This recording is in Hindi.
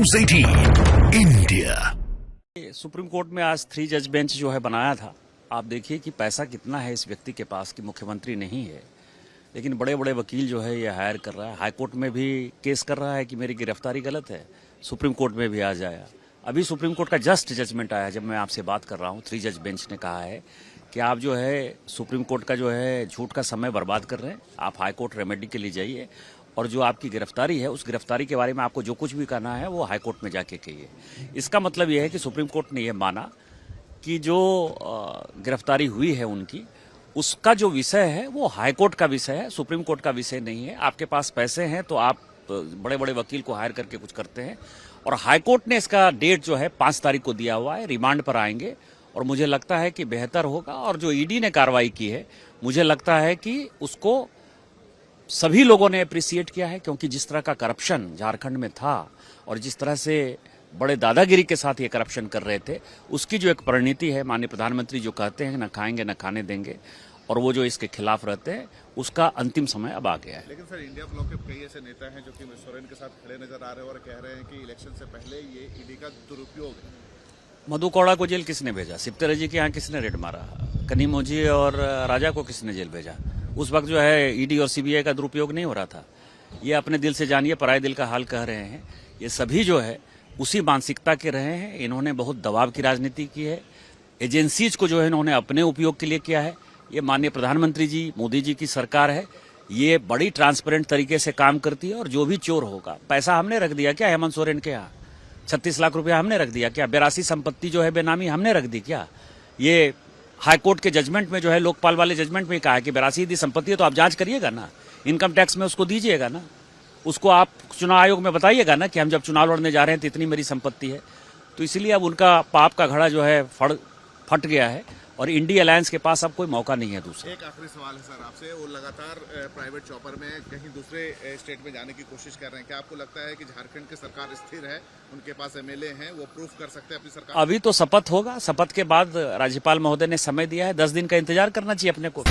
News 18 India. सुप्रीम कोर्ट में आज 3 जज बेंच जो है बनाया था। आप देखिए कि पैसा कितना है इस व्यक्ति के पास कि मुख्यमंत्री नहीं है, लेकिन बड़े बड़े वकील जो है ये हायर कर रहा है। हाई कोर्ट में भी केस कर रहा है कि मेरी गिरफ्तारी गलत है, सुप्रीम कोर्ट में भी आ जाएगा। अभी सुप्रीम कोर्ट का जस्ट जजमेंट आया जब मैं आपसे बात कर रहा हूँ। 3 जज बेंच ने कहा है कि आप जो है सुप्रीम कोर्ट का जो है झूठ का समय बर्बाद कर रहे हैं, आप हाई कोर्ट रेमेडी के लिए जाइए और जो आपकी गिरफ्तारी है उस गिरफ्तारी के बारे में आपको जो कुछ भी करना है वो हाई कोर्ट में जाके कहिए। इसका मतलब यह है कि सुप्रीम कोर्ट ने यह माना कि जो गिरफ्तारी हुई है उनकी, उसका जो विषय है वो हाई कोर्ट का विषय है, सुप्रीम कोर्ट का विषय नहीं है। आपके पास पैसे हैं तो आप बड़े बड़े वकील को हायर करके कुछ करते हैं। और हाई कोर्ट ने इसका डेट जो है 5 तारीख को दिया हुआ है, रिमांड पर आएंगे और मुझे लगता है कि बेहतर होगा। और जो ईडी ने कार्रवाई की है मुझे लगता है कि उसको सभी लोगों ने अप्रिशिएट किया है, क्योंकि जिस तरह का करप्शन झारखंड में था और जिस तरह से बड़े दादागिरी के साथ ये करप्शन कर रहे थे, उसकी जो एक परिणति है, माननीय प्रधानमंत्री जो कहते हैं न खाएंगे न खाने देंगे, और वो जो इसके खिलाफ रहते हैं, उसका अंतिम समय अब आ गया है। लेकिन सर, इंडिया ब्लॉक के कई ऐसे नेता हैं जो कि सोरेन के साथ खड़े नजर आ रहे हैं और कह रहे हैं कि इलेक्शन से पहले ये ईडी का दुरुपयोग है। मधु कौड़ा को जेल किसने भेजा? सिप्तेरा जी के यहाँ किसने रेड मारा? कनीमोजी और राजा को किसने जेल भेजा? उस वक्त जो है ईडी और सीबीआई का दुरुपयोग नहीं हो रहा था। ये अपने दिल से जानिए, पराये दिल का हाल कह रहे हैं। ये सभी जो है उसी मानसिकता के रहे हैं। इन्होंने बहुत दबाव की राजनीति की है, एजेंसीज को जो है इन्होंने अपने उपयोग के लिए किया है। ये माननीय प्रधानमंत्री जी, मोदी जी की सरकार है, ये बड़ी ट्रांसपेरेंट तरीके से काम करती है। और जो भी चोर होगा, पैसा हमने रख दिया क्या हेमंत सोरेन के यहाँ? 36 लाख रुपया हमने रख दिया क्या? 82 संपत्ति जो है बेनामी हमने रख दी क्या? ये हाई कोर्ट के जजमेंट में जो है, लोकपाल वाले जजमेंट में कहा है कि 82 संपत्ति है तो आप जांच करिएगा ना, इनकम टैक्स में उसको दीजिएगा ना, उसको आप चुनाव आयोग में बताइएगा ना कि हम जब चुनाव लड़ने जा रहे हैं तो इतनी मेरी संपत्ति है। तो इसलिए अब उनका पाप का घड़ा जो है फट गया है और इंडी अलायंस के पास अब कोई मौका नहीं है दूसरा। एक आखिरी सवाल है सर आपसे, वो लगातार प्राइवेट चॉपर में कहीं दूसरे स्टेट में जाने की कोशिश कर रहे हैं। क्या आपको लगता है कि झारखंड की सरकार स्थिर है, उनके पास एमएलए हैं, वो प्रूफ कर सकते हैं अपनी सरकार? अभी तो शपथ होगा, शपथ के बाद राज्यपाल महोदय ने समय दिया है, 10 दिन का इंतजार करना चाहिए अपने को।